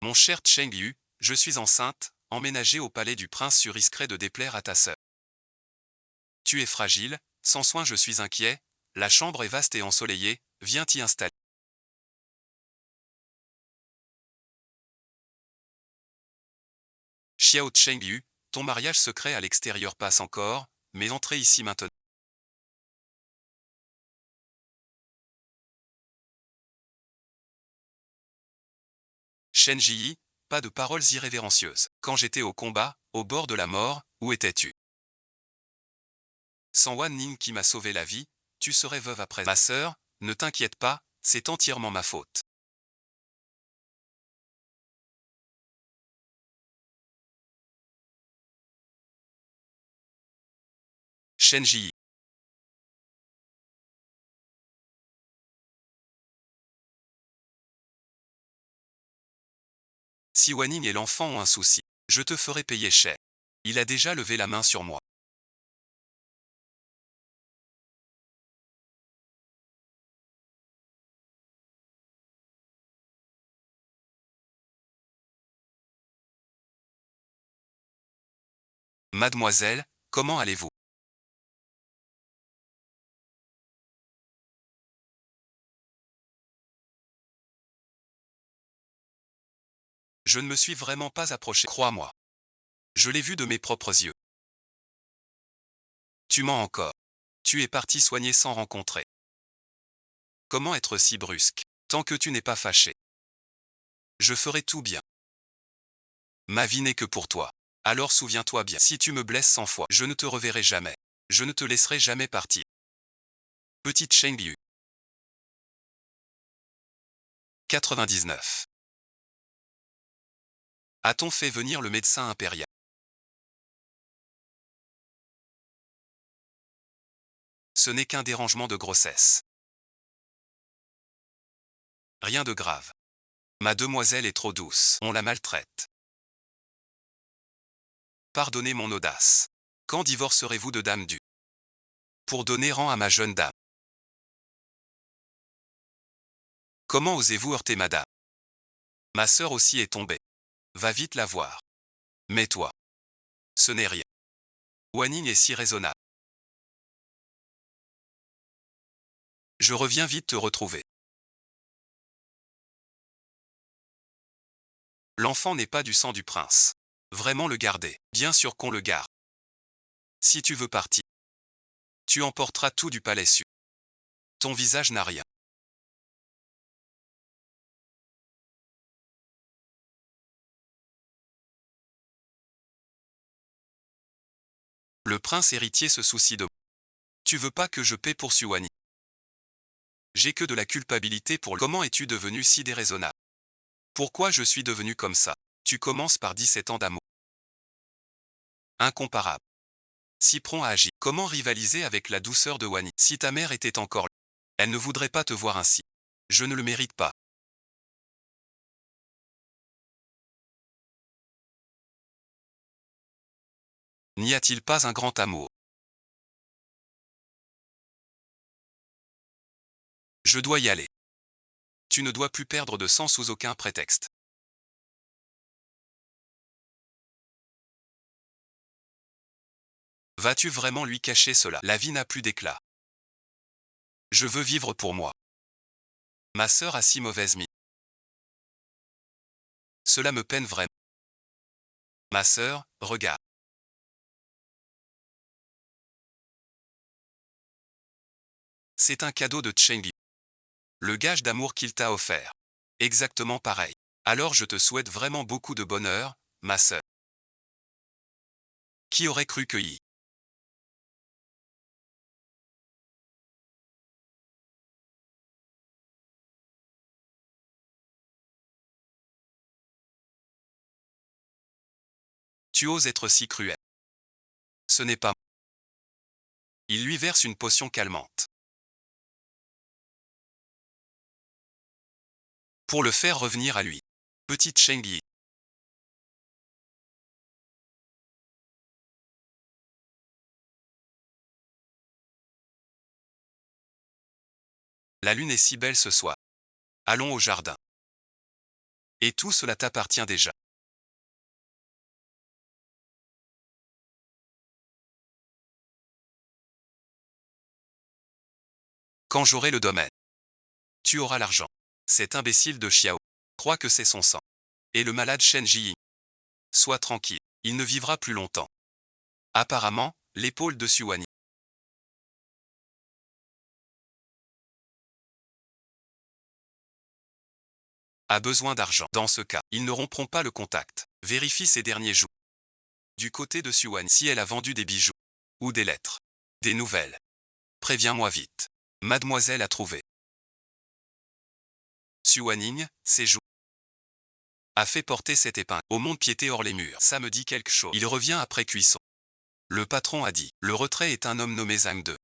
Mon cher Cheng Yu, je suis enceinte, emménagée au palais du prince sur risquerait de déplaire à ta sœur. Tu es fragile, sans soin je suis inquiet, la chambre est vaste et ensoleillée, viens t'y installer. Xiao Cheng Yu, ton mariage secret à l'extérieur passe encore, mais entrez ici maintenant. Shen Ji, pas de paroles irrévérencieuses. Quand j'étais au combat, au bord de la mort, où étais-tu? Sans Wan Ning qui m'a sauvé la vie, tu serais veuve après. Ma sœur, ne t'inquiète pas, c'est entièrement ma faute. Shen Ji. Si Wan Ning et l'enfant ont un souci, je te ferai payer cher. Il a déjà levé la main sur moi. Mademoiselle, comment allez-vous? Je ne me suis vraiment pas approché, crois-moi. Je l'ai vu de mes propres yeux. Tu mens encore. Tu es parti soigner sans rencontrer. Comment être si brusque? Tant que tu n'es pas fâché. Je ferai tout bien. Ma vie n'est que pour toi. Alors souviens-toi bien, si tu me blesses 100 fois, je ne te reverrai jamais. Je ne te laisserai jamais partir. Petite Cheng Yu. 99. A-t-on fait venir le médecin impérial? Ce n'est qu'un dérangement de grossesse. Rien de grave. Ma demoiselle est trop douce, on la maltraite. Pardonnez mon audace. Quand divorcerez-vous de Dame Du? Pour donner rang à ma jeune dame. Comment osez-vous heurter madame? Ma sœur aussi est tombée. Va vite la voir. Mais toi. Ce n'est rien. Wanning est si raisonnable. Je reviens vite te retrouver. L'enfant n'est pas du sang du prince. Vraiment le garder. Bien sûr qu'on le garde. Si tu veux partir, tu emporteras tout du palais su. Ton visage n'a rien. Le prince héritier se soucie de moi. Tu veux pas que je paie pour Suwani? J'ai que de la culpabilité pour comment es-tu devenu si déraisonnable? Pourquoi je suis devenu comme ça? Tu commences par 17 ans d'amour. Incomparable. Si prompt à agir. Comment rivaliser avec la douceur de Wani? Si ta mère était encore là, elle ne voudrait pas te voir ainsi. Je ne le mérite pas. N'y a-t-il pas un grand amour? Je dois y aller. Tu ne dois plus perdre de sang sous aucun prétexte. Vas-tu vraiment lui cacher cela? La vie n'a plus d'éclat. Je veux vivre pour moi. Ma sœur a si mauvaise mine. Cela me peine vraiment. Ma sœur, regarde. C'est un cadeau de Chengli. Le gage d'amour qu'il t'a offert. Exactement pareil. Alors je te souhaite vraiment beaucoup de bonheur, ma sœur. Qui aurait cru cueillir? Tu oses être si cruel. Ce n'est pas. Il lui verse une potion calmante. Pour le faire revenir à lui. Petite Chengli. La lune est si belle ce soir. Allons au jardin. Et tout cela t'appartient déjà. Quand j'aurai le domaine, tu auras l'argent. Cet imbécile de Xiao croit que c'est son sang. Et le malade Shen Jiying. Sois tranquille, il ne vivra plus longtemps. Apparemment, l'épaule de Suwani a besoin d'argent. Dans ce cas, ils ne rompront pas le contact. Vérifie ces derniers jours. Du côté de Suwani, si elle a vendu des bijoux ou des lettres, des nouvelles, préviens-moi vite. Mademoiselle a trouvé. Suwaning, ses joues, a fait porter cette épingle au mont-piété hors les murs. Ça me dit quelque chose. Il revient après cuisson. Le patron a dit, le retrait est un homme nommé Zhang De.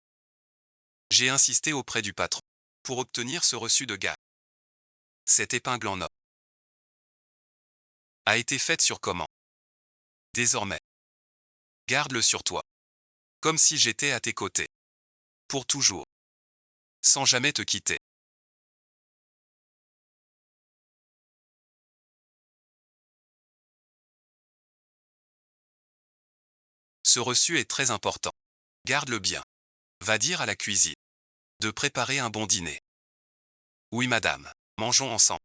J'ai insisté auprès du patron pour obtenir ce reçu de gars. Cette épingle en or a été faite sur commande. Désormais, garde-le sur toi, comme si j'étais à tes côtés. Pour toujours. Sans jamais te quitter. Ce reçu est très important. Garde-le bien. Va dire à la cuisine de préparer un bon dîner. Oui madame, mangeons ensemble.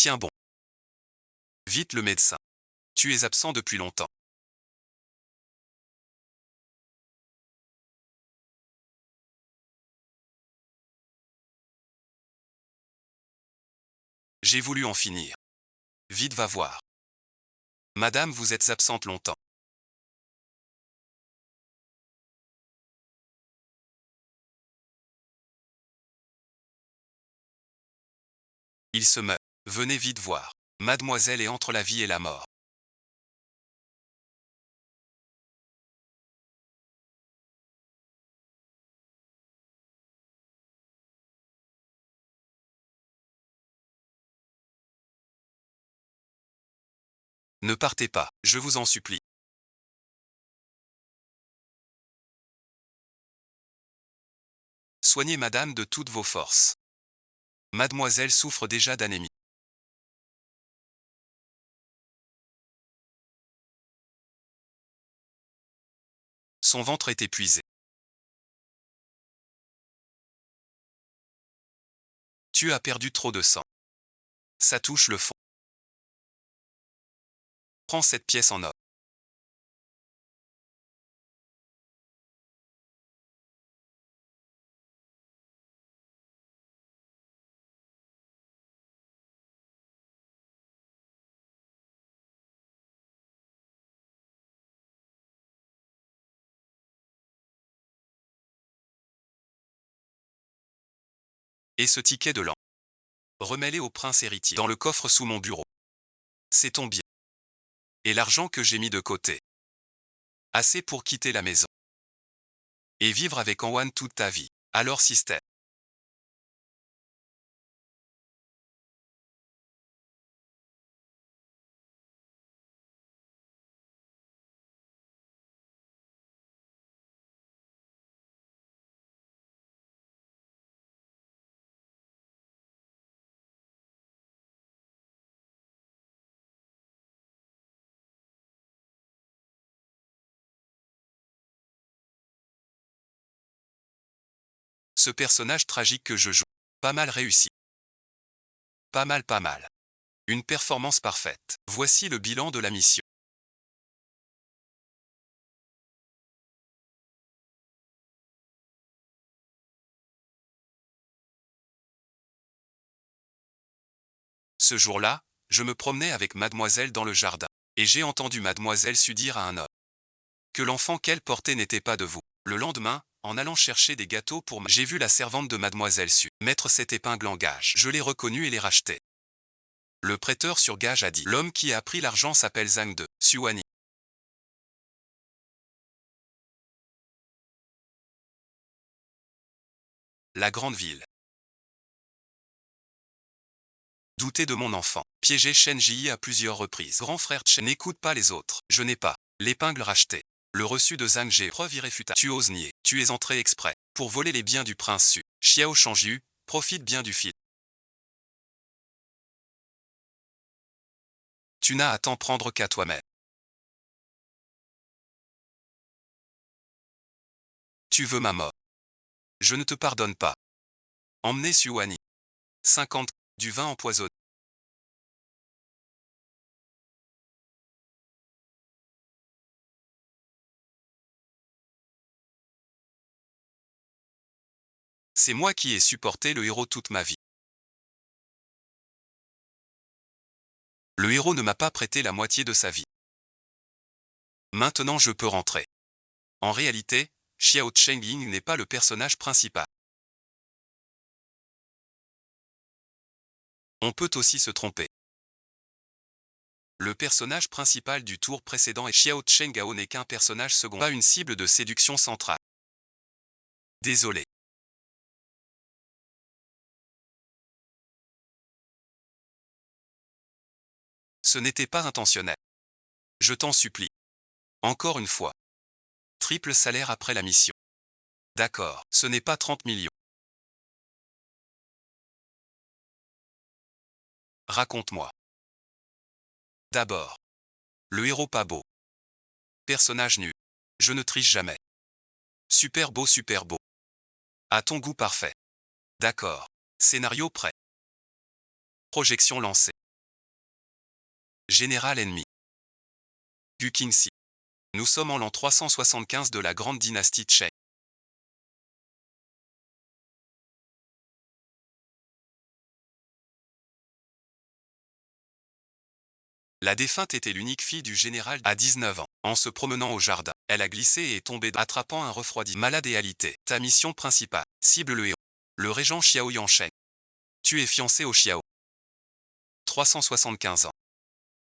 Tiens bon. Vite le médecin. Tu es absent depuis longtemps. J'ai voulu en finir. Vite va voir. Madame, vous êtes absente longtemps. Il se meurt. Venez vite voir. Mademoiselle est entre la vie et la mort. Ne partez pas, je vous en supplie. Soignez madame de toutes vos forces. Mademoiselle souffre déjà d'anémie. Son ventre est épuisé. Tu as perdu trop de sang. Ça touche le fond. Prends cette pièce en or. Et ce ticket de l'an. Remets-les au prince héritier dans le coffre sous mon bureau. C'est ton bien. Et l'argent que j'ai mis de côté. Assez pour quitter la maison. Et vivre avec Anwan toute ta vie. Alors système. Ce personnage tragique que je joue. Pas mal réussi. Pas mal, pas mal. Une performance parfaite. Voici le bilan de la mission. Ce jour-là, je me promenais avec mademoiselle dans le jardin. Et j'ai entendu mademoiselle Su dire à un homme que l'enfant qu'elle portait n'était pas de vous. Le lendemain, en allant chercher des gâteaux j'ai vu la servante de mademoiselle Su mettre cette épingle en gage. Je l'ai reconnue et l'ai rachetée. Le prêteur sur gage a dit: l'homme qui a pris l'argent s'appelle Zhang de Suani. La grande ville. Douter de mon enfant. Piéger Chen Ji à plusieurs reprises. Grand frère Chen, n'écoute pas les autres. Je n'ai pas l'épingle rachetée. Le reçu de Zhang Jie, preuve irréfutable. Tu oses nier. Tu es entré exprès pour voler les biens du prince Su. Xiao Shangyu, profite bien du fil. Tu n'as à t'en prendre qu'à toi-même. Tu veux ma mort. Je ne te pardonne pas. Emmenez Suani. 50. Du vin empoisonné. C'est moi qui ai supporté le héros toute ma vie. Le héros ne m'a pas prêté la moitié de sa vie. Maintenant je peux rentrer. En réalité, Xiao Chengying n'est pas le personnage principal. On peut aussi se tromper. Le personnage principal du tour précédent est Xiao Chengao n'est qu'un personnage second, pas une cible de séduction centrale. Désolé. Ce n'était pas intentionnel. Je t'en supplie. Encore une fois. Triple salaire après la mission. D'accord, ce n'est pas 30 millions. Raconte-moi. D'abord. Le héros pas beau. Personnage nu. Je ne triche jamais. Super beau, super beau. À ton goût parfait. D'accord. Scénario prêt. Projection lancée. Général ennemi. Gu Qingxi. Nous sommes en l'an 375 de la grande dynastie Cheng. La défunte était l'unique fille du général à 19 ans. En se promenant au jardin, elle a glissé et est tombée attrapant un refroidi. Malade et alité. Ta mission principale. Cible le héros. Le régent Xiao Yansheng. Tu es fiancé au Xiao. 375 ans.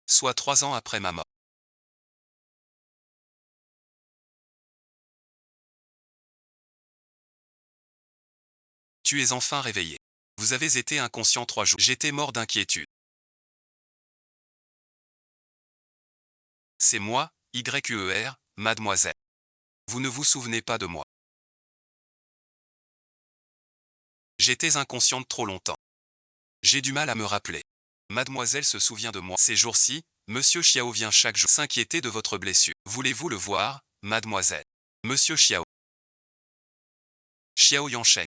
Soit 3 ans après ma mort. Tu es enfin réveillé. Vous avez été inconscient 3 jours. J'étais mort d'inquiétude. C'est moi, YUER, mademoiselle. Vous ne vous souvenez pas de moi. J'étais inconsciente trop longtemps. J'ai du mal à me rappeler. Mademoiselle se souvient de moi. Ces jours-ci, Monsieur Xiao vient chaque jour s'inquiéter de votre blessure. Voulez-vous le voir, mademoiselle? Monsieur Xiao. Xiao Yansheng.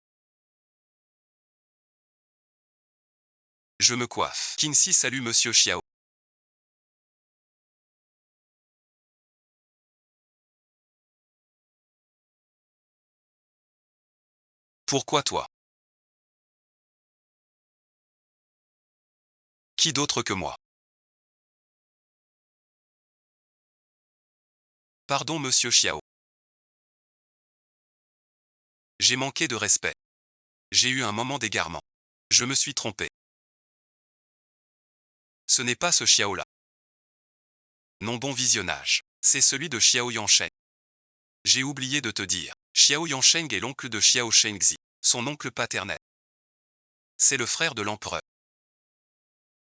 Je me coiffe. Qingxi salue Monsieur Xiao. Pourquoi toi? Qui d'autre que moi? Pardon Monsieur Xiao. J'ai manqué de respect. J'ai eu un moment d'égarement. Je me suis trompé. Ce n'est pas ce Xiao-là. Non, bon visionnage. C'est celui de Xiao Yansheng. J'ai oublié de te dire. Xiao Yansheng est l'oncle de Xiao Shengzi, son oncle paternel. C'est le frère de l'empereur.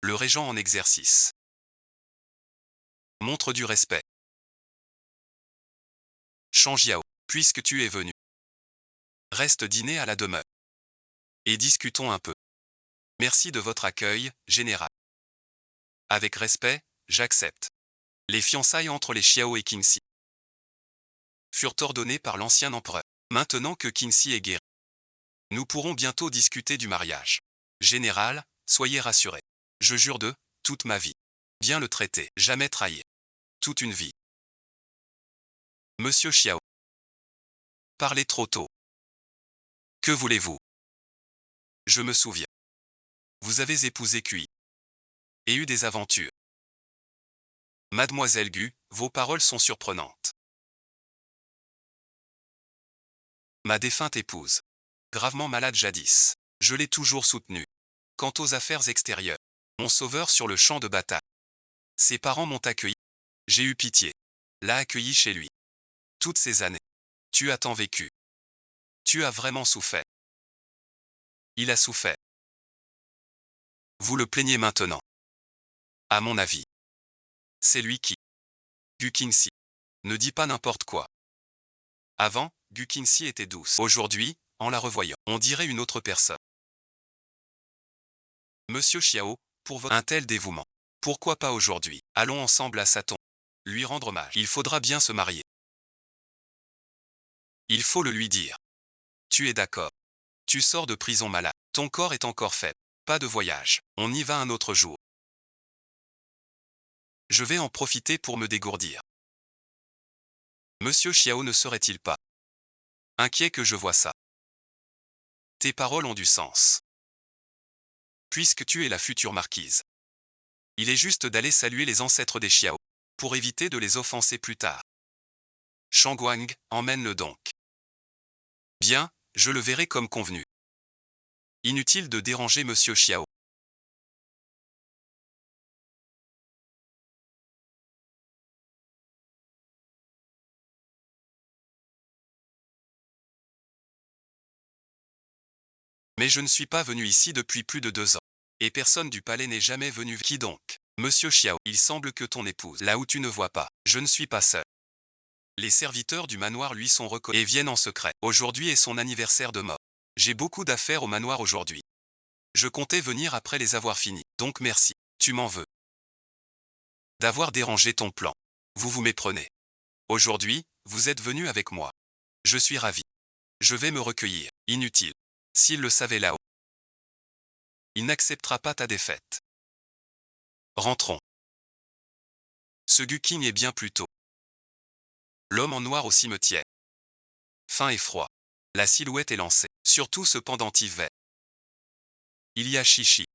Le régent en exercice. Montre du respect. Shang-Jiao, puisque tu es venu. Reste dîner à la demeure. Et discutons un peu. Merci de votre accueil, général. Avec respect, j'accepte. Les fiançailles entre les Xiao et Qingxi furent ordonnées par l'ancien empereur. Maintenant que Qingxi est guéri, nous pourrons bientôt discuter du mariage. Général, soyez rassuré. Je jure de toute ma vie. Bien le traiter, jamais trahir. Toute une vie. Monsieur Xiao. Parlez trop tôt. Que voulez-vous? Je me souviens. Vous avez épousé Cui. et eu des aventures. Mademoiselle Gu, vos paroles sont surprenantes. Ma défunte épouse. Gravement malade jadis. Je l'ai toujours soutenue. Quant aux affaires extérieures, mon sauveur sur le champ de bataille. Ses parents m'ont accueilli. J'ai eu pitié. L'a accueilli chez lui. Toutes ces années. Tu as tant vécu. Tu as vraiment souffert. Il a souffert. Vous le plaignez maintenant. À mon avis. C'est lui qui. Gu Qingxi. Ne dis pas n'importe quoi. Avant, Gu Qingxi était douce. Aujourd'hui, en la revoyant, on dirait une autre personne. Monsieur Xiao, pour un tel dévouement. Pourquoi pas aujourd'hui? Allons ensemble à sa tombe. Lui rendre hommage. Il faudra bien se marier. Il faut le lui dire. Tu es d'accord. Tu sors de prison malade. Ton corps est encore faible. Pas de voyage. On y va un autre jour. Je vais en profiter pour me dégourdir. Monsieur Xiao ne serait-il pas inquiet que je vois ça? Tes paroles ont du sens. Puisque tu es la future marquise. Il est juste d'aller saluer les ancêtres des Xiao, pour éviter de les offenser plus tard. Shangguang, emmène-le donc. Bien, je le verrai comme convenu. Inutile de déranger Monsieur Xiao. Mais je ne suis pas venu ici depuis plus de 2 ans. Et personne du palais n'est jamais venu. Qui donc? Monsieur Xiao, il semble que ton épouse, là où tu ne vois pas, je ne suis pas seul. Les serviteurs du manoir lui sont reconnus et viennent en secret. Aujourd'hui est son anniversaire de mort. J'ai beaucoup d'affaires au manoir aujourd'hui. Je comptais venir après les avoir finis. Donc merci. Tu m'en veux d'avoir dérangé ton plan. Vous vous méprenez. Aujourd'hui, vous êtes venu avec moi. Je suis ravi. Je vais me recueillir. Inutile. S'il le savait là-haut, il n'acceptera pas ta défaite. Rentrons. Ce Gu Qing est bien plus tôt. L'homme en noir au cimetière. Fin et froid. La silhouette est lancée. Surtout ce pendentif vert. Il y a Chichi.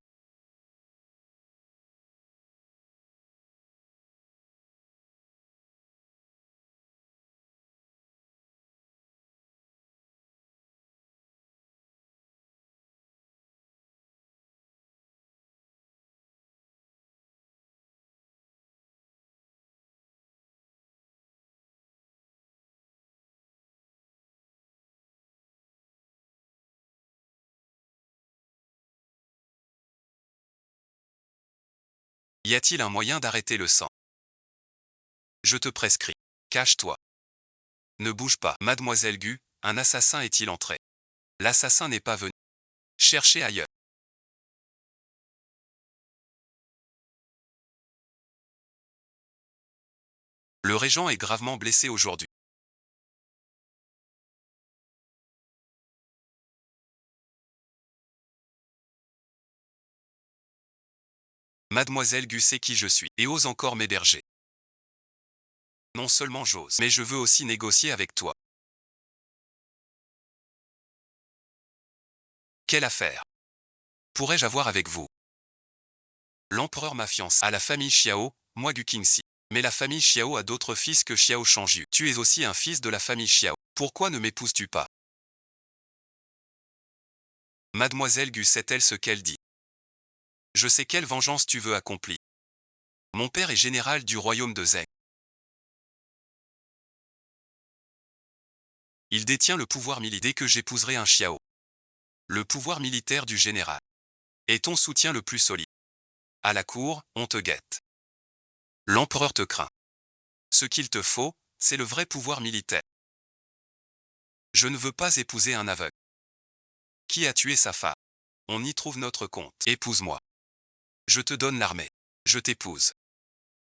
Y a-t-il un moyen d'arrêter le sang? Je te prescris. Cache-toi. Ne bouge pas. Mademoiselle Gu, un assassin est-il entré? L'assassin n'est pas venu. Cherchez ailleurs. Le régent est gravement blessé aujourd'hui. Mademoiselle Gu sait qui je suis et ose encore m'héberger. Non seulement j'ose, mais je veux aussi négocier avec toi. Quelle affaire pourrais-je avoir avec vous? L'empereur m'a fiancé à la famille Xiao, moi Gu Qingxi. Mais la famille Xiao a d'autres fils que Xiao Shangyu. Tu es aussi un fils de la famille Xiao. Pourquoi ne m'épouses-tu pas? Mademoiselle Gu sait-elle ce qu'elle dit? Je sais quelle vengeance tu veux accomplir. Mon père est général du royaume de Zheng. Il détient le pouvoir militaire dès que j'épouserai un Xiao. Le pouvoir militaire du général est ton soutien le plus solide. À la cour, on te guette. L'empereur te craint. Ce qu'il te faut, c'est le vrai pouvoir militaire. Je ne veux pas épouser un aveugle. Qui a tué sa femme? On y trouve notre compte. Épouse-moi. Je te donne l'armée. Je t'épouse.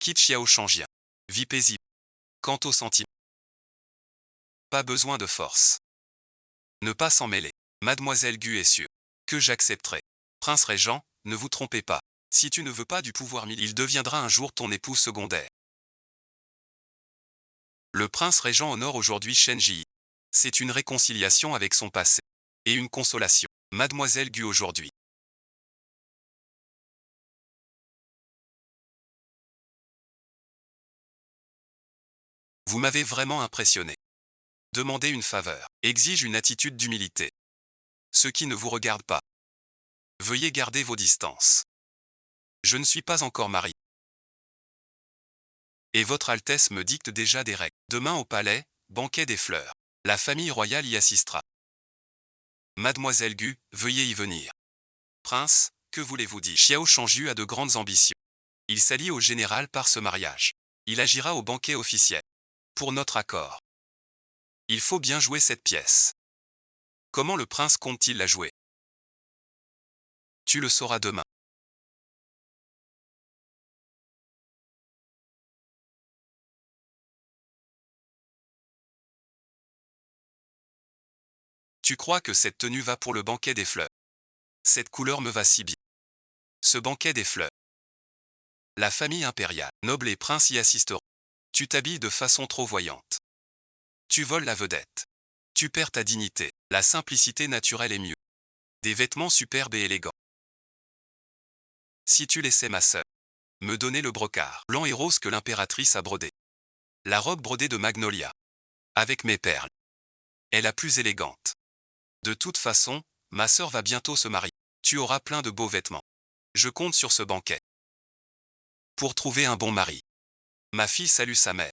Quitte Xiao Shangien. Vie paisible. Quant au sentiment, pas besoin de force. Ne pas s'en mêler. Mademoiselle Gu est sûre que j'accepterai. Prince Régent, ne vous trompez pas. Si tu ne veux pas du pouvoir militaire, il deviendra un jour ton époux secondaire. Le prince Régent honore aujourd'hui Shen Ji. C'est une réconciliation avec son passé. Et une consolation. Mademoiselle Gu aujourd'hui Vous m'avez vraiment impressionné. Demandez une faveur. Exige une attitude d'humilité. Ce qui ne vous regarde pas. Veuillez garder vos distances. Je ne suis pas encore marié. Et votre Altesse me dicte déjà des règles. Demain au palais, banquet des fleurs. La famille royale y assistera. Mademoiselle Gu, veuillez y venir. Prince, que voulez-vous dire? Xiao Shangju a de grandes ambitions. Il s'allie au général par ce mariage. Il agira au banquet officiel. Pour notre accord. Il faut bien jouer cette pièce. Comment le prince compte-t-il la jouer? Tu le sauras demain. Tu crois que cette tenue va pour le banquet des fleurs? Cette couleur me va si bien. Ce banquet des fleurs. La famille impériale, noble et prince y assisteront. Tu t'habilles de façon trop voyante. Tu voles la vedette. Tu perds ta dignité. La simplicité naturelle est mieux. Des vêtements superbes et élégants. Si tu laissais ma sœur me donner le brocart blanc et rose que l'impératrice a brodé. La robe brodée de magnolia. Avec mes perles. Est la plus élégante. De toute façon, ma sœur va bientôt se marier. Tu auras plein de beaux vêtements. Je compte sur ce banquet. Pour trouver un bon mari. Ma fille salue sa mère.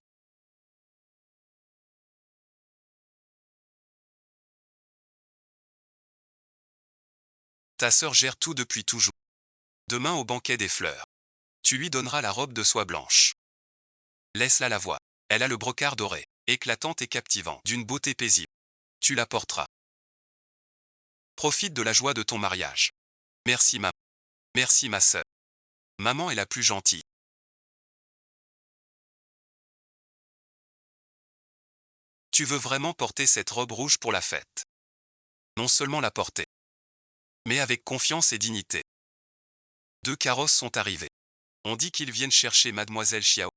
Ta sœur gère tout depuis toujours. Demain au banquet des fleurs. Tu lui donneras la robe de soie blanche. Laisse-la la voir. Elle a le brocart doré, éclatante et captivant, d'une beauté paisible. Tu la porteras. Profite de la joie de ton mariage. Merci maman. Merci ma sœur. Maman est la plus gentille. Tu veux vraiment porter cette robe rouge pour la fête. Non seulement la porter, mais avec confiance et dignité. 2 carrosses sont arrivés. On dit qu'ils viennent chercher Mademoiselle Xiao.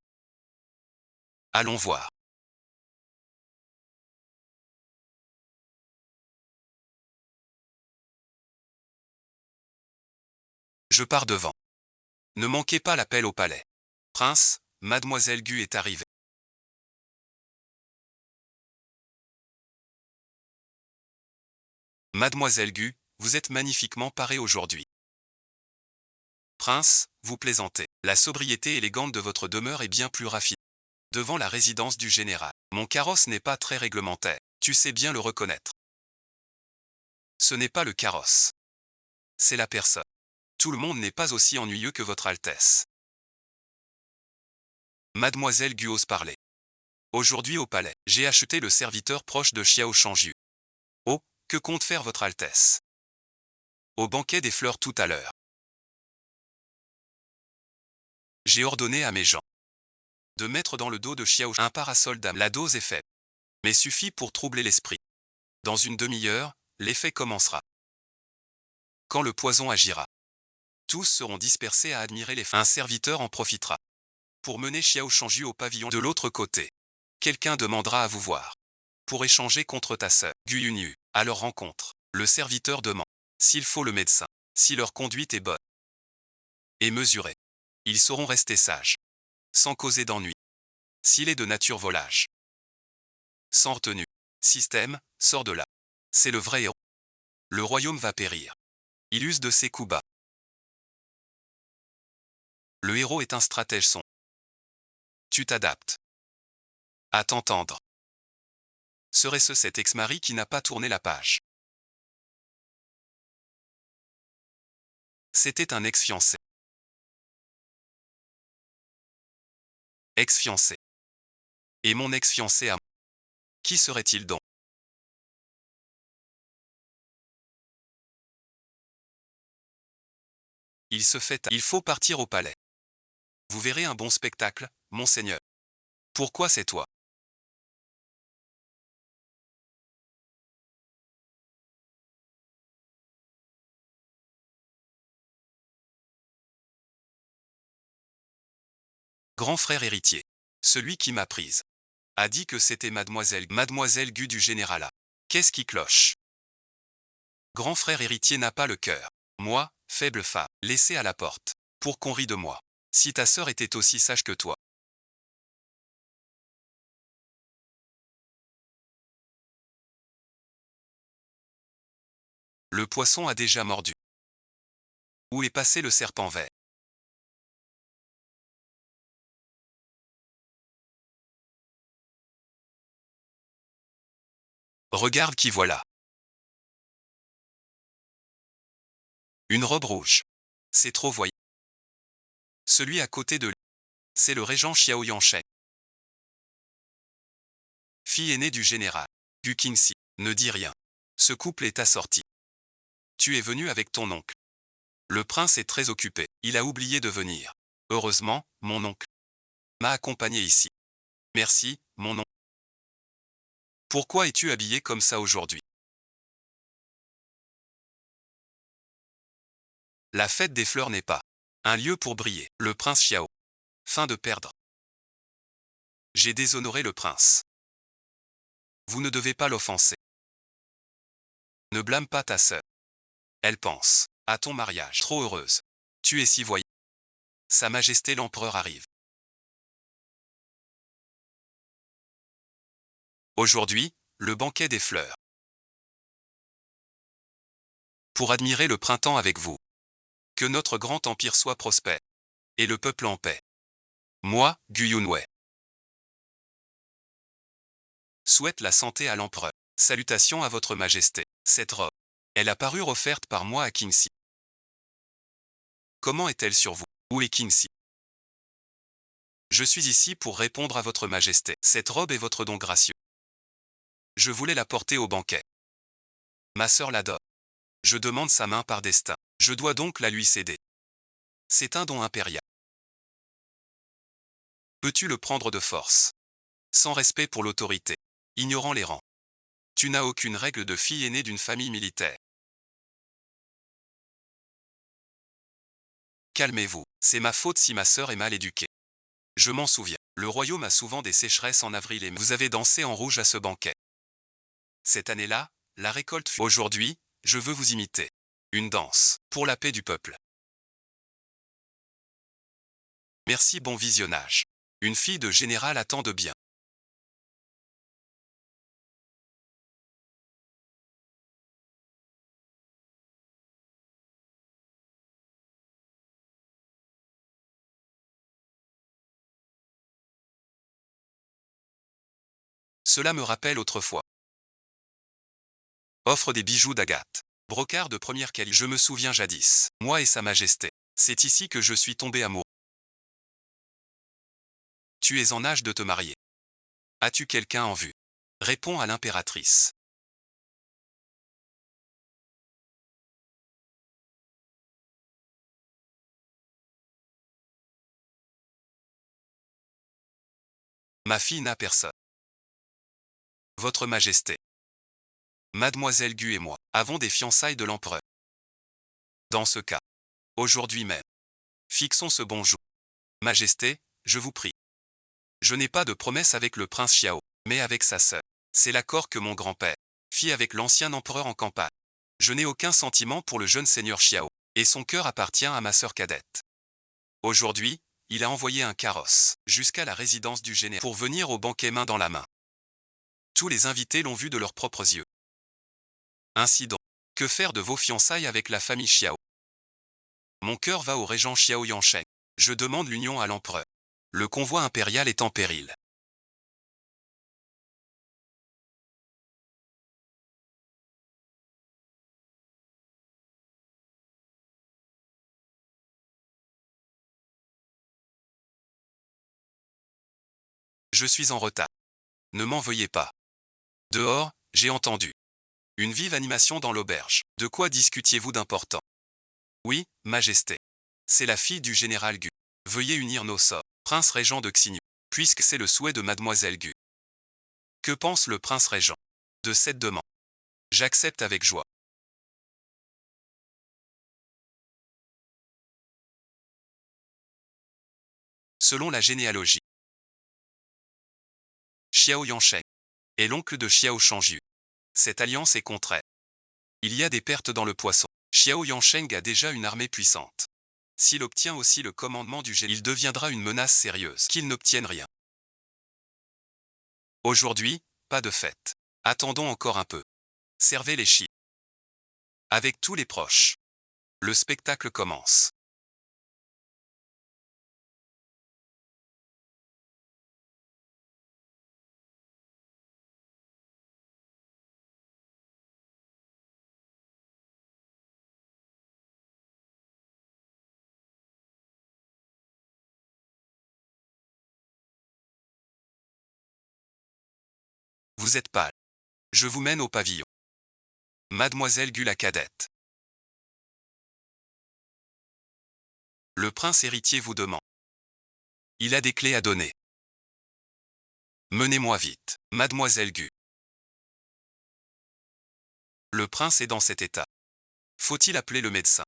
Allons voir. Je pars devant. Ne manquez pas l'appel au palais. Prince, Mademoiselle Gu est arrivée. Mademoiselle Gu, vous êtes magnifiquement parée aujourd'hui. Prince, vous plaisantez. La sobriété élégante de votre demeure est bien plus raffinée. Devant la résidence du général. Mon carrosse n'est pas très réglementaire. Tu sais bien le reconnaître. Ce n'est pas le carrosse. C'est la personne. Tout le monde n'est pas aussi ennuyeux que votre Altesse. Mademoiselle Gu ose parler. Aujourd'hui au palais, j'ai acheté le serviteur proche de Xiao Shangju. Oh, que compte faire votre Altesse? Au banquet des fleurs tout à l'heure. J'ai ordonné à mes gens de mettre dans le dos de Xiao un parasol d'âme. La dose est faible, mais suffit pour troubler l'esprit. Dans une demi-heure, l'effet commencera. Quand le poison agira, tous seront dispersés à admirer les. Un serviteur en profitera pour mener Xiao Shangju au pavillon de l'autre côté. Quelqu'un demandera à vous voir pour échanger contre ta sœur. Gu Yunyu, à leur rencontre, le serviteur demande s'il faut le médecin, si leur conduite est bonne et mesurée. Ils sauront rester sages, sans causer d'ennui. S'il est de nature volage, sans retenue, système, sort de là. C'est le vrai héros. Le royaume va périr. Il use de ses coups bas. Le héros est un stratège son. Tu t'adaptes. À t'entendre. Serait-ce cet ex-mari qui n'a pas tourné la page? C'était un ex-fiancé. Ex-fiancé. Et mon ex-fiancé à moi. Qui serait-il donc? Il se fait. Il faut partir au palais. Vous verrez un bon spectacle, monseigneur. Pourquoi c'est toi? Grand frère héritier. Celui qui m'a prise. A dit que c'était Mademoiselle Gu du généralat. Qu'est-ce qui cloche? Grand frère héritier n'a pas le cœur. Moi, faible femme, laissée à la porte. Pour qu'on rie de moi. Si ta sœur était aussi sage que toi. Le poisson a déjà mordu. Où est passé le serpent vert? Regarde qui voilà. Une robe rouge. C'est trop voyant. Celui à côté de lui, c'est le régent Xiao Yansheng. Fille aînée du général Gu Qingxi. Ne dis rien. Ce couple est assorti. Tu es venu avec ton oncle. Le prince est très occupé. Il a oublié de venir. Heureusement, mon oncle m'a accompagné ici. Merci, mon oncle. Pourquoi es-tu habillé comme ça aujourd'hui? La fête des fleurs n'est pas un lieu pour briller. Le prince Xiao. Fin de perdre. J'ai déshonoré le prince. Vous ne devez pas l'offenser. Ne blâme pas ta sœur. Elle pense à ton mariage. Trop heureuse. Tu es si voyant. Sa Majesté l'Empereur arrive. Aujourd'hui, le banquet des fleurs. Pour admirer le printemps avec vous. Que notre grand empire soit prospère. Et le peuple en paix. Moi, Gu Yunwei. Souhaite la santé à l'empereur. Salutations à votre majesté. Cette robe. Elle a paru offerte par moi à Qingxi. Comment est-elle sur vous? Où est Qingxi? Je suis ici pour répondre à votre majesté. Cette robe est votre don gracieux. Je voulais la porter au banquet. Ma sœur l'adore. Je demande sa main par destin. Je dois donc la lui céder. C'est un don impérial. Peux-tu le prendre de force? Sans respect pour l'autorité. Ignorant les rangs. Tu n'as aucune règle de fille aînée d'une famille militaire. Calmez-vous. C'est ma faute si ma sœur est mal éduquée. Je m'en souviens. Le royaume a souvent des sécheresses en avril et mai. Vous avez dansé en rouge à ce banquet. Cette année-là, la récolte fut. Aujourd'hui, je veux vous imiter. Une danse. Pour la paix du peuple. Merci, bon visionnage. Une fille de général attend de bien. Cela me rappelle autrefois. Offre des bijoux d'agate. Brocart de première qualité. Je me souviens jadis. Moi et sa majesté. C'est ici que je suis tombé amoureux. Tu es en âge de te marier. As-tu quelqu'un en vue? Réponds à l'impératrice. Ma fille n'a personne. Votre majesté. Mademoiselle Gu et moi avons des fiançailles de l'empereur. Dans ce cas, aujourd'hui même, fixons ce bon jour. Majesté, je vous prie. Je n'ai pas de promesse avec le prince Xiao, mais avec sa sœur. C'est l'accord que mon grand-père fit avec l'ancien empereur en campagne. Je n'ai aucun sentiment pour le jeune seigneur Xiao, et son cœur appartient à ma sœur cadette. Aujourd'hui, il a envoyé un carrosse jusqu'à la résidence du général pour venir au banquet main dans la main. Tous les invités l'ont vu de leurs propres yeux. Ainsi donc, que faire de vos fiançailles avec la famille Xiao? Mon cœur va au régent Xiao Yansheng. Je demande l'union à l'empereur. Le convoi impérial est en péril. Je suis en retard. Ne m'en veuillez pas. Dehors, j'ai entendu une vive animation dans l'auberge. De quoi discutiez-vous d'important? Oui, Majesté. C'est la fille du général Gu. Veuillez unir nos sorts, prince régent de Xinyu, puisque c'est le souhait de mademoiselle Gu. Que pense le prince régent de cette demande? J'accepte avec joie. Selon la généalogie, Xiao Yansheng est l'oncle de Xiao Shangyu. Cette alliance est contraire. Il y a des pertes dans le poisson. Xiao Yansheng a déjà une armée puissante. S'il obtient aussi le commandement du général, il deviendra une menace sérieuse. Qu'il n'obtienne rien. Aujourd'hui, pas de fête. Attendons encore un peu. Servez les chiens. avec tous les proches. Le spectacle commence. Vous êtes pâle. Je vous mène au pavillon. Mademoiselle Gu la cadette. Le prince héritier vous demande. Il a des clés à donner. Menez-moi vite, Mademoiselle Gu. Le prince est dans cet état. Faut-il appeler le médecin?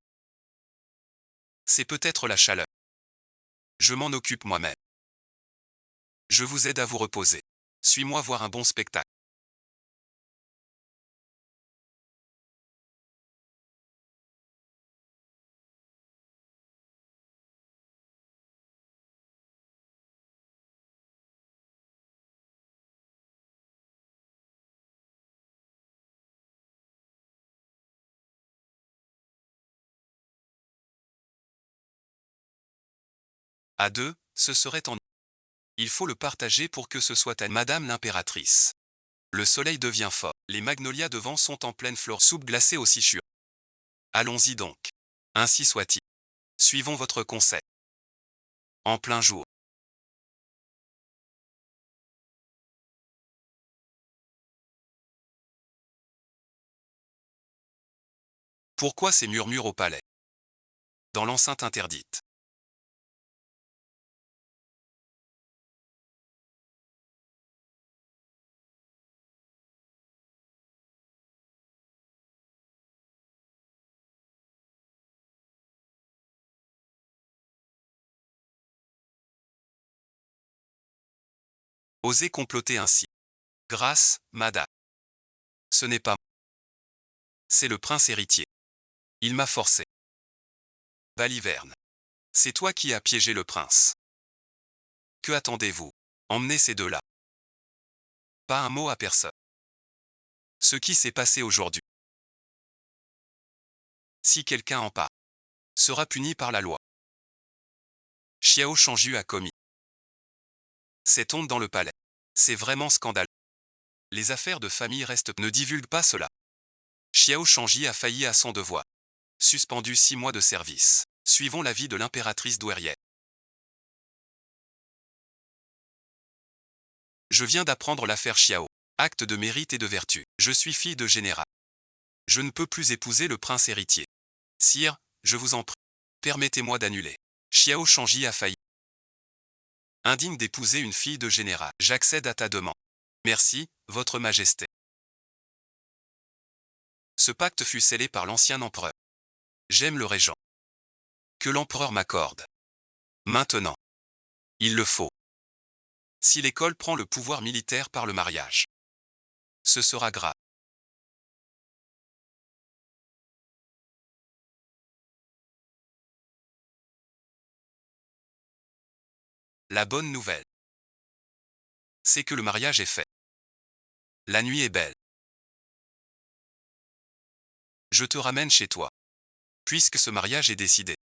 C'est peut-être la chaleur. Je m'en occupe moi-même. Je vous aide à vous reposer. Suis-moi voir un bon spectacle. À deux, ce serait en... Il faut le partager pour que ce soit à Madame l'impératrice. Le soleil devient fort. Les magnolias devant sont en pleine fleur. Soupe glacée aussi chure. Allons-y donc. Ainsi soit-il. Suivons votre conseil. En plein jour. Pourquoi ces murmures au palais? Dans l'enceinte interdite. Osez comploter ainsi. Grâce, madame. Ce n'est pas moi. C'est le prince héritier. Il m'a forcé. Baliverne. C'est toi qui as piégé le prince. Que attendez-vous? Emmenez ces deux-là. Pas un mot à personne. Ce qui s'est passé aujourd'hui. Si quelqu'un en parle, sera puni par la loi. Xiao Shangyu a commis cette honte dans le palais. C'est vraiment scandaleux. Les affaires de famille restent. Ne divulgue pas cela. Xiao Shangyi a failli à son devoir. Suspendu 6 mois de service. Suivons l'avis de l'impératrice douairière. Je viens d'apprendre l'affaire Xiao. Acte de mérite et de vertu. Je suis fille de général. Je ne peux plus épouser le prince héritier. Sire, je vous en prie. Permettez-moi d'annuler. Xiao Shangyi a failli. Indigne d'épouser une fille de général. J'accède à ta demande. Merci, votre majesté. Ce pacte fut scellé par l'ancien empereur. J'aime le régent. Que l'empereur m'accorde. Maintenant. Il le faut. Si l'école prend le pouvoir militaire par le mariage. Ce sera grave. La bonne nouvelle, c'est que le mariage est fait. La nuit est belle. Je te ramène chez toi. Puisque ce mariage est décidé.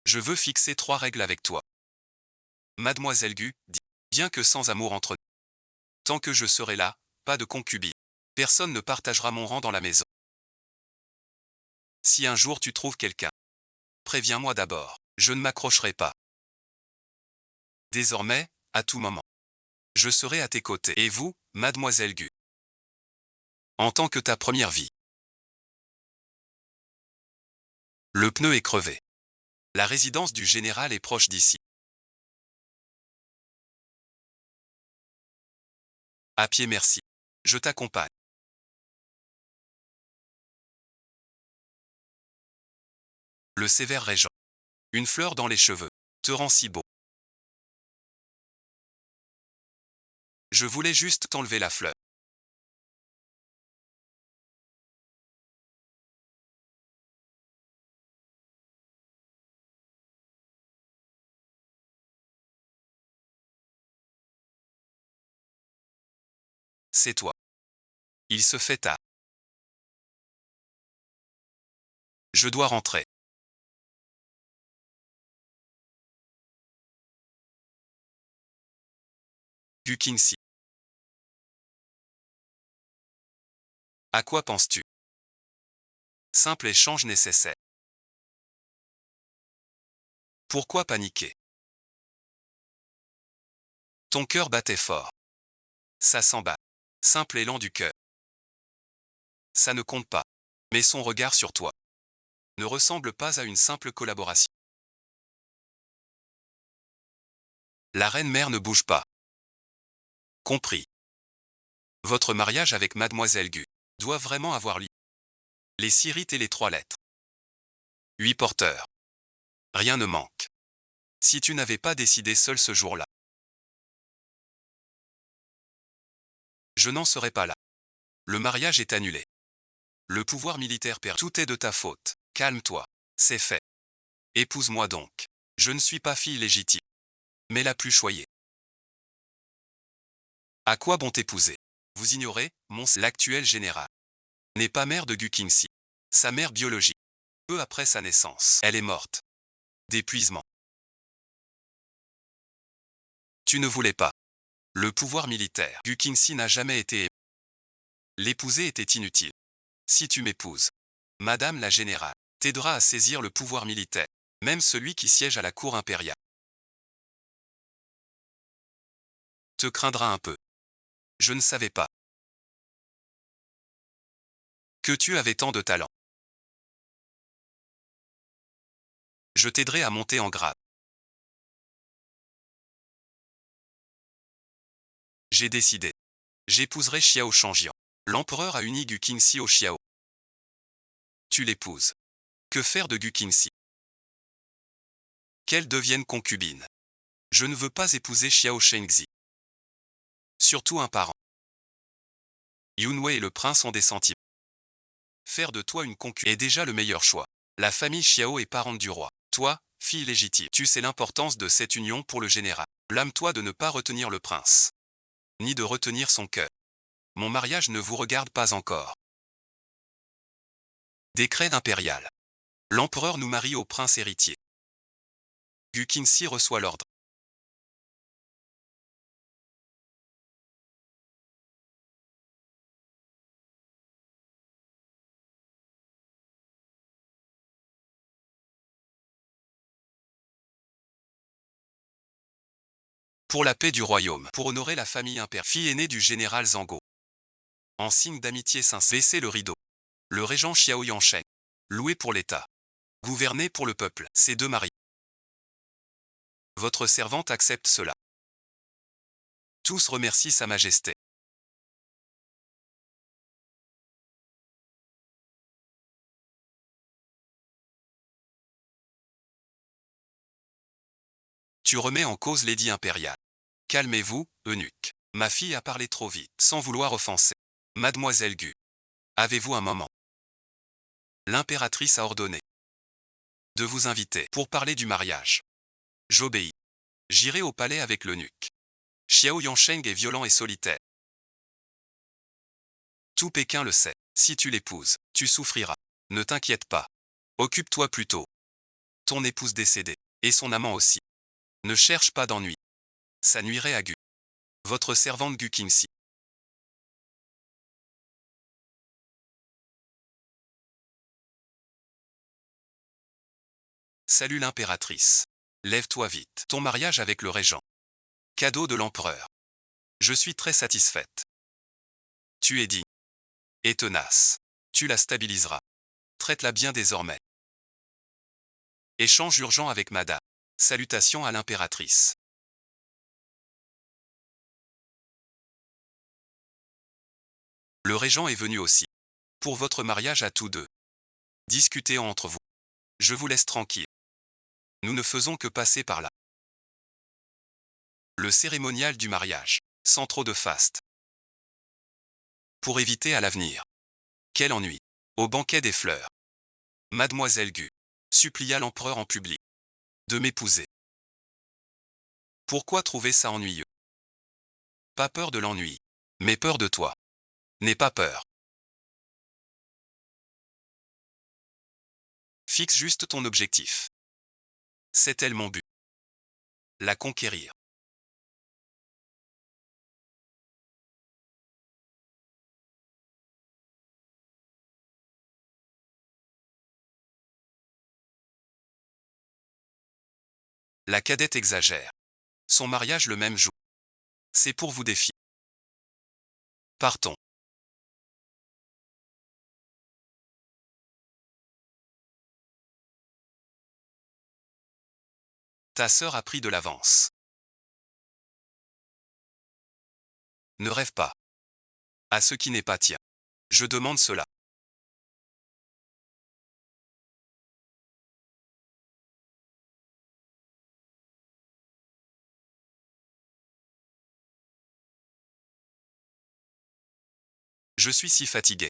Je veux fixer 3 règles avec toi. Mademoiselle Gu, dit, bien que sans amour entre nous. Tant que je serai là, pas de concubine. Personne ne partagera mon rang dans la maison. Si un jour tu trouves quelqu'un, préviens-moi d'abord. Je ne m'accrocherai pas. Désormais, à tout moment. Je serai à tes côtés. Et vous, Mademoiselle Gu? En tant que ta première vie. Le pneu est crevé. La résidence du général est proche d'ici. À pied merci. Je t'accompagne. Le sévère régent. Une fleur dans les cheveux. Te rend si beau. Je voulais juste t'enlever la fleur. C'est toi. Il se fait tard. Je dois rentrer. Gu Qingxi. À quoi penses-tu? Simple échange nécessaire. Pourquoi paniquer? Ton cœur battait fort. Ça s'emballe. Simple élan du cœur. Ça ne compte pas. Mais son regard sur toi ne ressemble pas à une simple collaboration. La reine-mère ne bouge pas. Compris. Votre mariage avec Mademoiselle Gu doit vraiment avoir lieu. Les 6 rites et les 3 lettres. 8 porteurs. Rien ne manque. Si tu n'avais pas décidé seul ce jour-là, je n'en serais pas là. Le mariage est annulé. Le pouvoir militaire perd. Tout est de ta faute. Calme-toi. C'est fait. Épouse-moi donc. Je ne suis pas fille légitime, mais la plus choyée. À quoi bon t'épouser? Vous ignorez, l'actuel général n'est pas mère de Gu Qingxi. Sa mère biologique. Peu après sa naissance, elle est morte d'épuisement. Tu ne voulais pas. Le pouvoir militaire. Gu Qingxi n'a jamais été aimé. L'épouser était inutile. Si tu m'épouses, Madame la générale t'aidera à saisir le pouvoir militaire, même celui qui siège à la cour impériale. Te craindra un peu. Je ne savais pas que tu avais tant de talent. Je t'aiderai à monter en grade. J'ai décidé. J'épouserai Xiao Shangjian. L'empereur a uni Gu Qingxi au Xiao. Tu l'épouses. Que faire de Gu Qingxi? Qu'elle devienne concubine. Je ne veux pas épouser Xiao Shengzi. Surtout un parent. Yunwei et le prince ont des sentiments. Faire de toi une concubine est déjà le meilleur choix. La famille Xiao est parente du roi. Toi, fille légitime, tu sais l'importance de cette union pour le général. Blâme-toi de ne pas retenir le prince, ni de retenir son cœur. Mon mariage ne vous regarde pas encore. Décret impérial. L'empereur nous marie au prince héritier. Gu Qingxi reçoit l'ordre. Pour la paix du royaume, pour honorer la famille impériale, fille aînée du général Zango. En signe d'amitié sincère, baissez le rideau. Le régent Xiao Yansheng, loué pour l'État, gouverné pour le peuple, ses 2 maris. Votre servante accepte cela. Tous remercient Sa Majesté. Tu remets en cause l'édit impérial. Calmez-vous, eunuque. Ma fille a parlé trop vite, sans vouloir offenser. Mademoiselle Gu, avez-vous un moment? L'impératrice a ordonné de vous inviter pour parler du mariage. J'obéis. J'irai au palais avec l'eunuque. Xiao Yansheng est violent et solitaire. Tout Pékin le sait. Si tu l'épouses, tu souffriras. Ne t'inquiète pas. Occupe-toi plutôt. Ton épouse décédée, et son amant aussi. Ne cherche pas d'ennui. Ça nuirait à Gu. Votre servante Gu Qingxi. Salut l'impératrice. Lève-toi vite. Ton mariage avec le régent. Cadeau de l'empereur. Je suis très satisfaite. Tu es digne. Et tenace. Tu la stabiliseras. Traite-la bien désormais. Échange urgent avec madame. Salutations à l'impératrice. Le régent est venu aussi. Pour votre mariage à tous deux. Discutez entre vous. Je vous laisse tranquille. Nous ne faisons que passer par là. Le cérémonial du mariage. Sans trop de faste. Pour éviter à l'avenir. Quel ennui. Au banquet des fleurs. Mademoiselle Gu supplia l'empereur en public de m'épouser. Pourquoi trouver ça ennuyeux? Pas peur de l'ennui, mais peur de toi. N'aie pas peur. Fixe juste ton objectif. C'est elle mon but. La conquérir. La cadette exagère. Son mariage le même jour. C'est pour vous défier. Partons. Ta sœur a pris de l'avance. Ne rêve pas. À ce qui n'est pas tien. Je demande cela. Je suis si fatigué.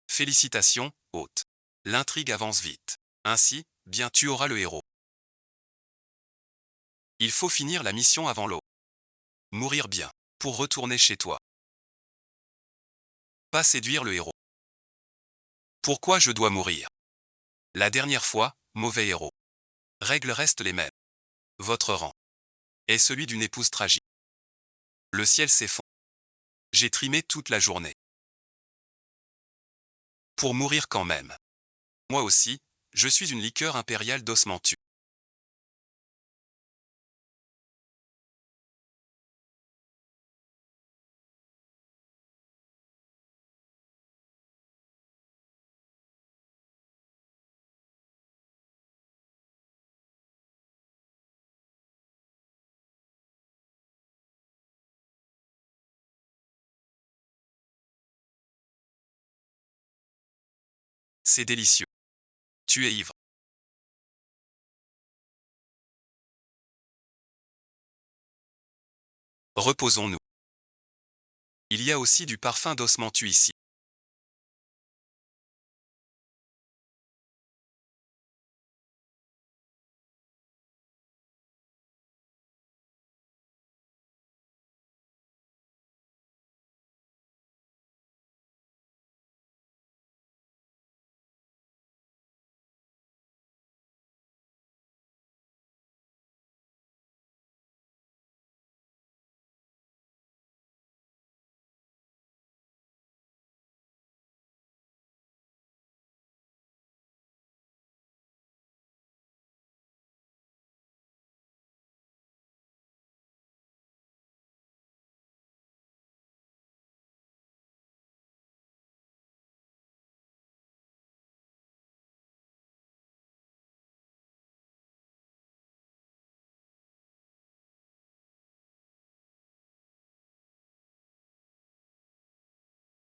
Félicitations, hôte. L'intrigue avance vite. Ainsi, bien tu auras le héros. Il faut finir la mission avant l'eau. Mourir bien. Pour retourner chez toi. Pas séduire le héros. Pourquoi je dois mourir? La dernière fois, mauvais héros. Règles restent les mêmes. Votre rang est celui d'une épouse tragique. Le ciel s'effondre. J'ai trimé toute la journée. Pour mourir quand même. Moi aussi, je suis une liqueur impériale d'osmantu. C'est délicieux. Tu es ivre. Reposons-nous. Il y a aussi du parfum d'osmantu ici.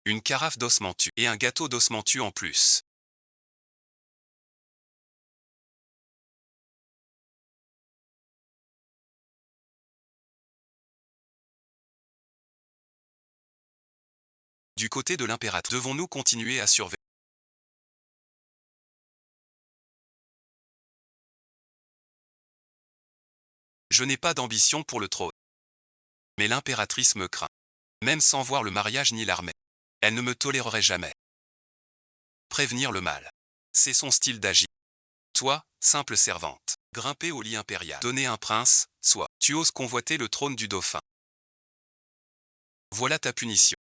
Une carafe d'osmantu et un gâteau d'osmantu en plus. Du côté de l'impératrice, devons-nous continuer à surveiller? Je n'ai pas d'ambition pour le trône. Mais l'impératrice me craint. Même sans voir le mariage ni l'armée. Elle ne me tolérerait jamais. Prévenir le mal. C'est son style d'agir. Toi, simple servante, grimper au lit impérial, donner un prince, soit, tu oses convoiter le trône du dauphin. Voilà ta punition.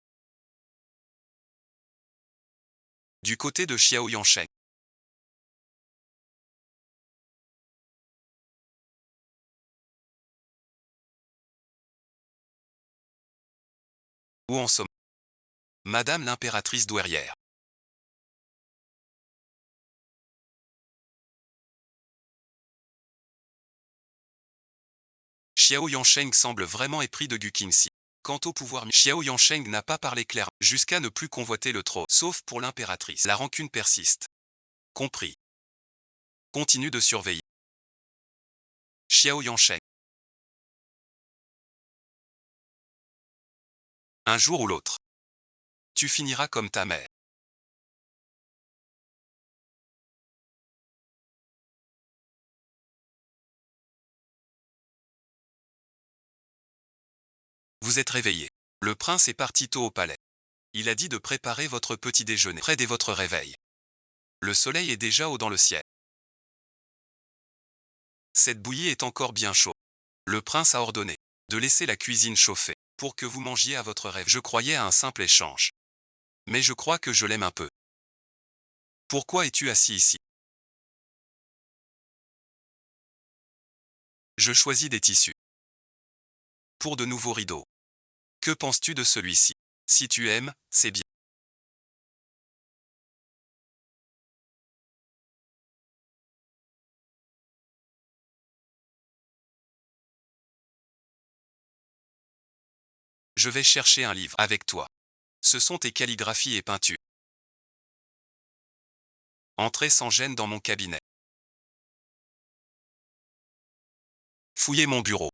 Du côté de Xiao Yansheng. Où en sommes Madame l'impératrice douairière. Xiao Yansheng semble vraiment épris de Gu Qingxi. Quant au pouvoir, Xiao Yansheng n'a pas parlé clair, jusqu'à ne plus convoiter le trône, sauf pour l'impératrice. La rancune persiste. Compris. Continue de surveiller. Xiao Yansheng. Un jour ou l'autre. Tu finiras comme ta mère. Vous êtes réveillé. Le prince est parti tôt au palais. Il a dit de préparer votre petit déjeuner près dès votre réveil. Le soleil est déjà haut dans le ciel. Cette bouillie est encore bien chaude. Le prince a ordonné de laisser la cuisine chauffer pour que vous mangiez à votre rêve. Je croyais à un simple échange. Mais je crois que je l'aime un peu. Pourquoi es-tu assis ici? Je choisis des tissus. Pour de nouveaux rideaux. Que penses-tu de celui-ci? Si tu aimes, c'est bien. Je vais chercher un livre avec toi. Ce sont tes calligraphies et peintures. Entrez sans gêne dans mon cabinet. Fouillez mon bureau.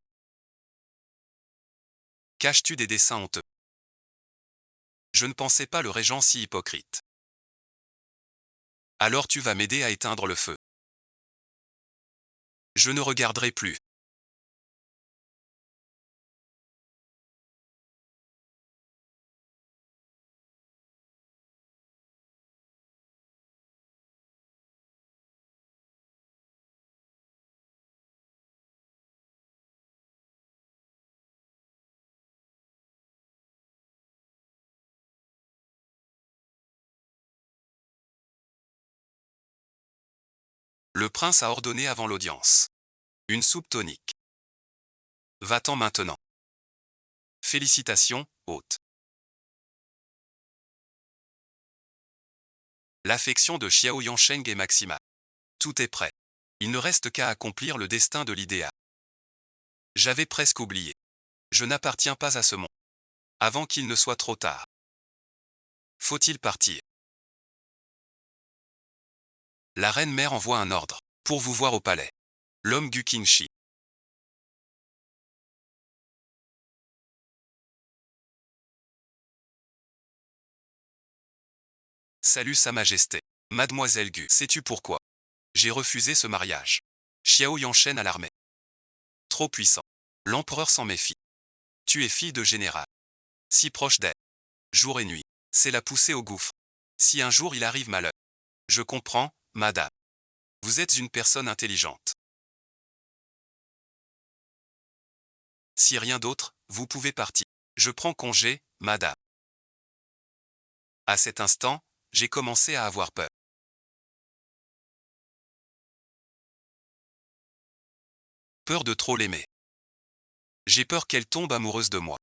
Caches-tu des dessins honteux? Je ne pensais pas le régent si hypocrite. Alors tu vas m'aider à éteindre le feu. Je ne regarderai plus. Le prince a ordonné avant l'audience. Une soupe tonique. Va-t'en maintenant. Félicitations, hôte. L'affection de Xiao Yansheng est maximale. Tout est prêt. Il ne reste qu'à accomplir le destin de l'idéal. J'avais presque oublié. Je n'appartiens pas à ce monde. Avant qu'il ne soit trop tard. Faut-il partir? La reine-mère envoie un ordre. Pour vous voir au palais. L'homme Gu Qingshi. Salut Sa Majesté. Mademoiselle Gu, sais-tu pourquoi? J'ai refusé ce mariage. Xiao Yanshen alarmé. Trop puissant. L'empereur s'en méfie. Tu es fille de général. Si proche d'elle. Jour et nuit. C'est la pousser au gouffre. Si un jour il arrive malheur. Je comprends, madame. Vous êtes une personne intelligente. Si rien d'autre, vous pouvez partir. Je prends congé, madame. À cet instant, j'ai commencé à avoir peur. Peur de trop l'aimer. J'ai peur qu'elle tombe amoureuse de moi.